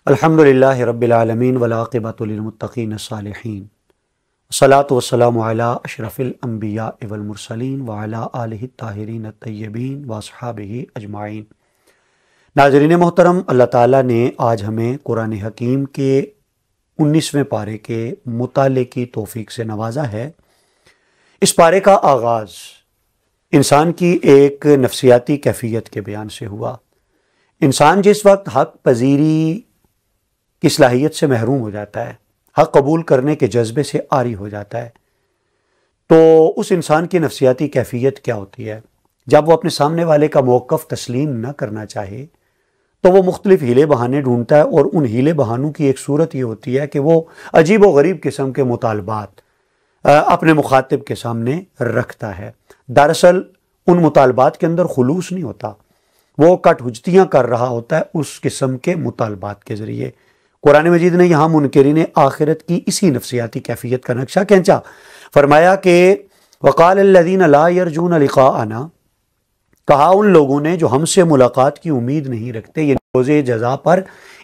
الحمدللہ رب العالمین والعاقبۃ للمتقین الصالحین والصلاۃ والسلام علی اشرف الانبیاء والمرسلین وعلی آلہ الطاہرین الطیبین واصحابہ اجمعین۔ ناظرین محترم، اللہ تعالیٰ نے آج ہمیں قرآن حکیم کے 19ویں پارے کے مطالعے کی توفیق سے نوازا ہے۔ اس پارے کا آغاز انسان کی ایک نفسیاتی کیفیت کے بیان سے ہوا۔ انسان جس وقت حق پذیری کی صلاحیت سے محروم ہو جاتا ہے، حق قبول کرنے کے جذبے سے عاری ہو جاتا ہے، تو اس انسان کی نفسیاتی کیفیت کیا ہوتی ہے؟ جب وہ اپنے سامنے والے کا موقف تسلیم نہ کرنا چاہے تو وہ مختلف ہیلے بہانے ڈھونڈتا ہے، اور ان ہیلے بہانوں کی ایک صورت یہ ہوتی ہے کہ وہ عجیب و غریب قسم کے مطالبات اپنے مخاطب کے سامنے رکھتا ہے۔ دراصل ان مطالبات کے اندر خلوص نہیں ہوتا، وہ کٹ حجتیاں کر رہا ہوتا ہے اس قسم کے مطالبات کے ذریعے۔ قرآن مجید نے یہاں منکرین آخرت کی اسی نفسیاتی کیفیت کا نقشہ کھینچا۔ فرمایا کہ وقال الذین لا یرجون لقاءنا، کہا ان لوگوں نے جو ہم سے ملاقات کی امید نہیں رکھتے، یہ روز جزا پر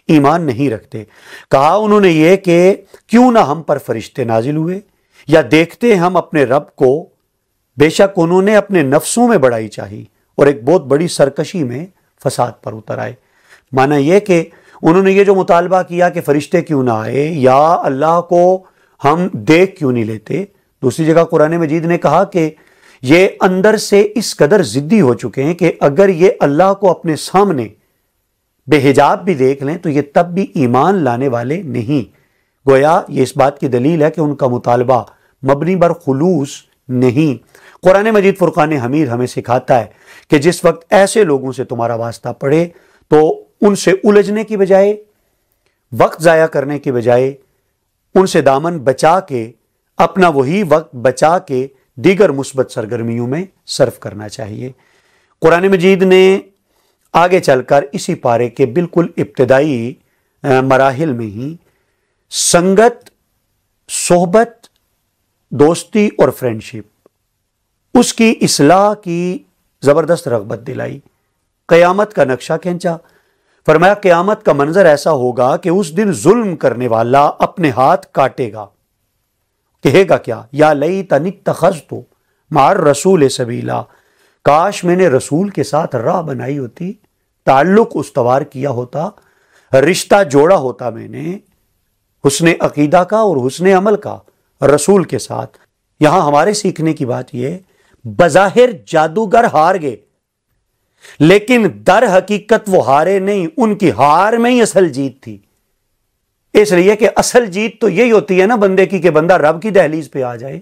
ایمان نہیں رکھتے، کہا انہوں نے یہ کہ کیوں نہ ہم پر فرشتے نازل ہوئے یا دیکھتے ہم اپنے رب کو، بے شک انہوں نے اپنے نفسوں میں بڑائی چاہی اور ایک بہت بڑی سرکشی میں فساد پر اتر آئے۔ معنی یہ کہ انہوں نے یہ جو مطالبہ کیا کہ فرشتے کیوں نہ آئے یا اللہ کو ہم دیکھ کیوں نہیں لیتے، دوسری جگہ قرآن مجید نے کہا کہ یہ اندر سے اس قدر ضدی ہو چکے ہیں کہ اگر یہ اللہ کو اپنے سامنے بے حجاب بھی دیکھ لیں تو یہ تب بھی ایمان لانے والے نہیں۔ گویا یہ اس بات کی دلیل ہے کہ ان کا مطالبہ مبنی بر خلوص نہیں۔ قرآن مجید فرقان حمید ہمیں سکھاتا ہے کہ جس وقت ایسے لوگوں سے تمہارا واسطہ پڑے تو ان سے الجھنے کی بجائے، وقت ضائع کرنے کی بجائے، ان سے دامن بچا کے، اپنا وہی وقت بچا کے دیگر مثبت سرگرمیوں میں صرف کرنا چاہیے۔ قرآن مجید نے آگے چل کر اسی پارے کے بالکل ابتدائی مراحل میں ہی سنگت، صحبت، دوستی اور فرینڈشپ، اس کی اصلاح کی زبردست رغبت دلائی، قیامت کا نقشہ کھینچا۔ فرمایا قیامت کا منظر ایسا ہوگا کہ اس دن ظلم کرنے والا اپنے ہاتھ کاٹے گا، کہے گا کیا؟ یا لیتنی اتخذت مع الرسول سبیلا، کاش میں نے رسول کے ساتھ راہ بنائی ہوتی، تعلق استوار کیا ہوتا، رشتہ جوڑا ہوتا میں نے حسن عقیدہ کا اور حسن عمل کا رسول کے ساتھ۔ یہاں ہمارے سیکھنے کی بات یہ، بظاہر جادوگر ہار گئے لیکن در حقیقت وہ ہارے نہیں، ان کی ہار میں ہی اصل جیت تھی۔ اس لیے کہ اصل جیت تو یہی ہوتی ہے نا بندے کی، کہ بندہ رب کی دہلیز پہ آ جائے۔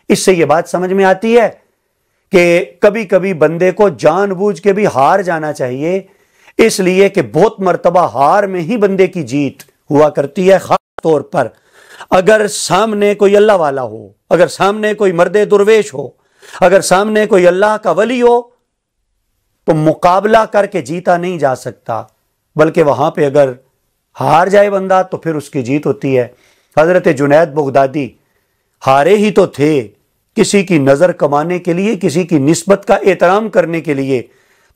اس سے یہ بات سمجھ میں آتی ہے کہ کبھی کبھی بندے کو جان بوجھ کے بھی ہار جانا چاہیے، اس لیے کہ بہت مرتبہ ہار میں ہی بندے کی جیت ہوا کرتی ہے، خاص طور پر اگر سامنے کوئی اللہ والا ہو، اگر سامنے کوئی مرد درویش ہو، اگر سامنے کوئی اللہ کا ولی ہو، تو مقابلہ کر کے جیتا نہیں جا سکتا، بلکہ وہاں پہ اگر ہار جائے بندہ تو پھر اس کی جیت ہوتی ہے۔ حضرت جنید بغدادی ہارے ہی تو تھے، کسی کی نظر کمانے کے لیے، کسی کی نسبت کا احترام کرنے کے لیے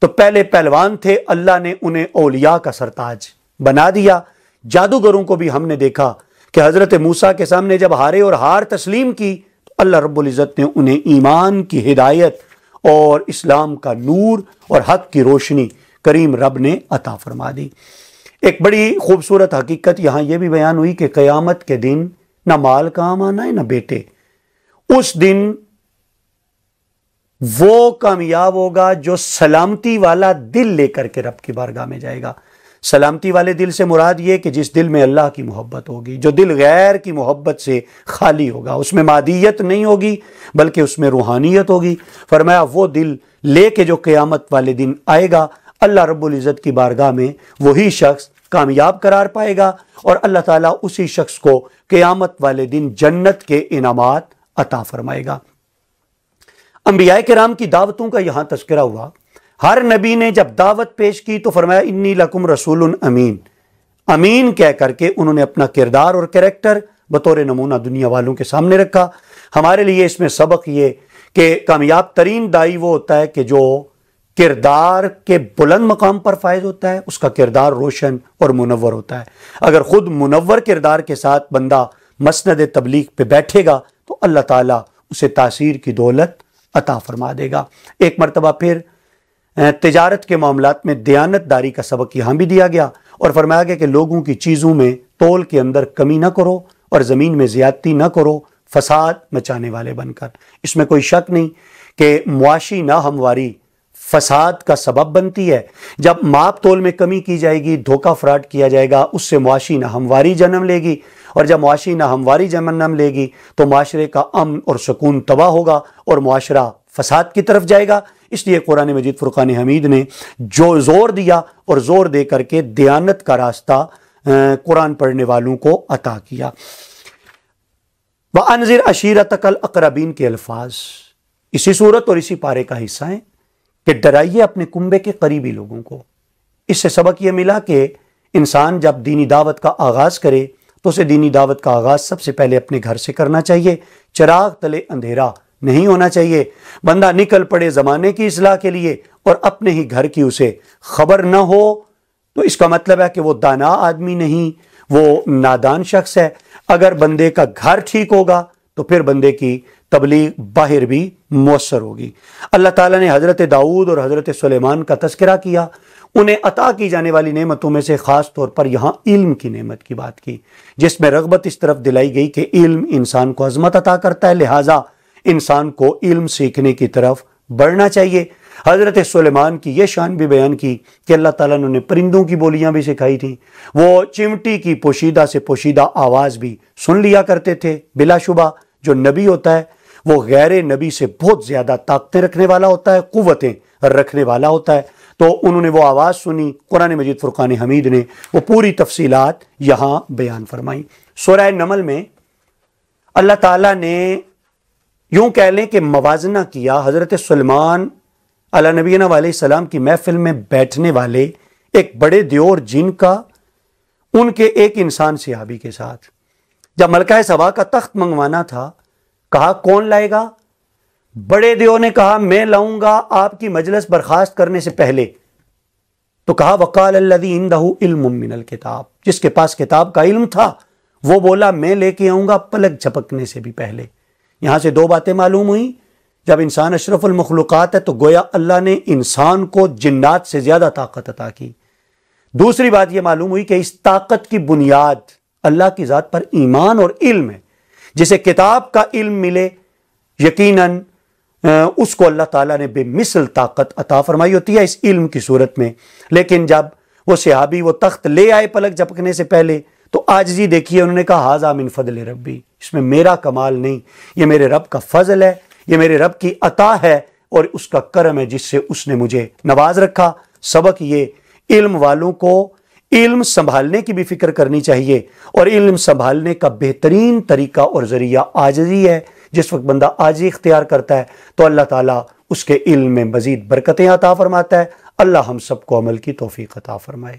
تو پہلے پہلوان تھے، اللہ نے انہیں اولیاء کا سرتاج بنا دیا۔ جادوگروں کو بھی ہم نے دیکھا کہ حضرت موسیٰ کے سامنے جب ہارے اور ہار تسلیم کی تو اللہ رب العزت نے انہیں ایمان کی ہدایت اور اسلام کا نور اور حق کی روشنی کریم رب نے عطا فرما دی۔ ایک بڑی خوبصورت حقیقت یہاں یہ بھی بیان ہوئی کہ قیامت کے دن نہ مال کام آنا ہے نہ بیٹے، اس دن وہ کامیاب ہوگا جو سلامتی والا دل لے کر کے رب کی بارگاہ میں جائے گا۔ سلامتی والے دل سے مراد یہ کہ جس دل میں اللہ کی محبت ہوگی، جو دل غیر کی محبت سے خالی ہوگا، اس میں مادیت نہیں ہوگی بلکہ اس میں روحانیت ہوگی۔ فرمایا وہ دل لے کے جو قیامت والے دن آئے گا، اللہ رب العزت کی بارگاہ میں وہی شخص کامیاب قرار پائے گا، اور اللہ تعالیٰ اسی شخص کو قیامت والے دن جنت کے انعامات عطا فرمائے گا۔ انبیاء کرام کی دعوتوں کا یہاں تذکرہ ہوا۔ ہر نبی نے جب دعوت پیش کی تو فرمایا انی لکم رسول امین، امین کہہ کر کے انہوں نے اپنا کردار اور کریکٹر بطور نمونہ دنیا والوں کے سامنے رکھا۔ ہمارے لیے اس میں سبق یہ کہ کامیاب ترین دائی وہ ہوتا ہے کہ جو کردار کے بلند مقام پر فائز ہوتا ہے، اس کا کردار روشن اور منور ہوتا ہے۔ اگر خود منور کردار کے ساتھ بندہ مسند تبلیغ پہ بیٹھے گا تو اللہ تعالیٰ اسے تاثیر کی دولت عطا فرما دے گا۔ ایک مرتبہ پھر تجارت کے معاملات میں دیانت داری کا سبق یہاں بھی دیا گیا اور فرمایا گیا کہ لوگوں کی چیزوں میں تول کے اندر کمی نہ کرو اور زمین میں زیادتی نہ کرو فساد مچانے والے بن کر۔ اس میں کوئی شک نہیں کہ معاشی ناہمواری فساد کا سبب بنتی ہے۔ جب ماپ تول میں کمی کی جائے گی، دھوکہ فراڈ کیا جائے گا، اس سے معاشی ناہمواری جنم لے گی، اور جب معاشی ناہمواری جنم لے گی تو معاشرے کا امن اور سکون تباہ ہوگا اور معاشرہ فساد کی طرف جائے گا۔ اس لیے قرآن مجید فرقان حمید نے جو زور دیا اور زور دے کر کے دیانت کا راستہ قرآن پڑھنے والوں کو عطا کیا۔ وَأَنذِرْ عَشِيرَتَكَ الْأَقْرَبِينَ کے الفاظ اسی صورت اور اسی پارے کا حصہ ہیں کہ ڈرائیے اپنے کنبے کے قریبی لوگوں کو۔ اس سے سبق یہ ملا کہ انسان جب دینی دعوت کا آغاز کرے تو اسے دینی دعوت کا آغاز سب سے پہلے اپنے گھر سے کرنا چاہیے۔ چراغ تلے اندھیرا نہیں ہونا چاہیے۔ بندہ نکل پڑے زمانے کی اصلاح کے لیے اور اپنے ہی گھر کی اسے خبر نہ ہو تو اس کا مطلب ہے کہ وہ دانا آدمی نہیں، وہ نادان شخص ہے۔ اگر بندے کا گھر ٹھیک ہوگا تو پھر بندے کی تبلیغ باہر بھی مؤثر ہوگی۔ اللہ تعالیٰ نے حضرت داؤد اور حضرت سلیمان کا تذکرہ کیا، انہیں عطا کی جانے والی نعمتوں میں سے خاص طور پر یہاں علم کی نعمت کی بات کی، جس میں رغبت اس طرف دلائی گئی کہ علم انسان کو عظمت عطا کرتا ہے، لہٰذا انسان کو علم سیکھنے کی طرف بڑھنا چاہیے۔ حضرت سلیمان کی یہ شان بھی بیان کی کہ اللہ تعالیٰ نے انہیں پرندوں کی بولیاں بھی سکھائی تھیں، وہ چمٹی کی پوشیدہ سے پوشیدہ آواز بھی سن لیا کرتے تھے۔ بلا شبہ جو نبی ہوتا ہے وہ غیر نبی سے بہت زیادہ طاقتیں رکھنے والا ہوتا ہے، قوتیں رکھنے والا ہوتا ہے۔ تو انہوں نے وہ آواز سنی، قرآن مجید فرقان حمید نے وہ پوری تفصیلات یہاں بیان فرمائی۔ سورہ نمل میں اللہ تعالیٰ نے یوں کہہ لیں کہ موازنہ کیا حضرت سلیمان علیہ نبینا علیہ السلام کی محفل میں بیٹھنے والے ایک بڑے دیور جن کا ان کے ایک انسان صحابی کے ساتھ۔ جب ملکہ سبا کا تخت منگوانا تھا، کہا کون لائے گا؟ بڑے دیو نے کہا میں لاؤں گا آپ کی مجلس برخاست کرنے سے پہلے۔ تو کہا وقال الذی عندہ علم من الکتاب، جس کے پاس کتاب کا علم تھا وہ بولا میں لے کے آؤں گا پلک جھپکنے سے بھی پہلے۔ یہاں سے دو باتیں معلوم ہوئی، جب انسان اشرف المخلوقات ہے تو گویا اللہ نے انسان کو جنات سے زیادہ طاقت عطا کی۔ دوسری بات یہ معلوم ہوئی کہ اس طاقت کی بنیاد اللہ کی ذات پر ایمان اور علم ہے۔ جسے کتاب کا علم ملے یقیناً اس کو اللہ تعالیٰ نے بے مثل طاقت عطا فرمائی ہوتی ہے اس علم کی صورت میں۔ لیکن جب وہ صحابی وہ تخت لے آئے پلک جھپکنے سے پہلے تو عاجزی دیکھیے، انہوں نے کہا ھذا من فضل ربی، اس میں میرا کمال نہیں، یہ میرے رب کا فضل ہے، یہ میرے رب کی عطا ہے اور اس کا کرم ہے جس سے اس نے مجھے نواز رکھا۔ سبق یہ علم والوں کو علم سنبھالنے کی بھی فکر کرنی چاہیے، اور علم سنبھالنے کا بہترین طریقہ اور ذریعہ عاجزی ہے۔ جس وقت بندہ عاجزی اختیار کرتا ہے تو اللہ تعالیٰ اس کے علم میں مزید برکتیں عطا فرماتا ہے۔ اللہ ہم سب کو عمل کی توفیق عطا فرمائے۔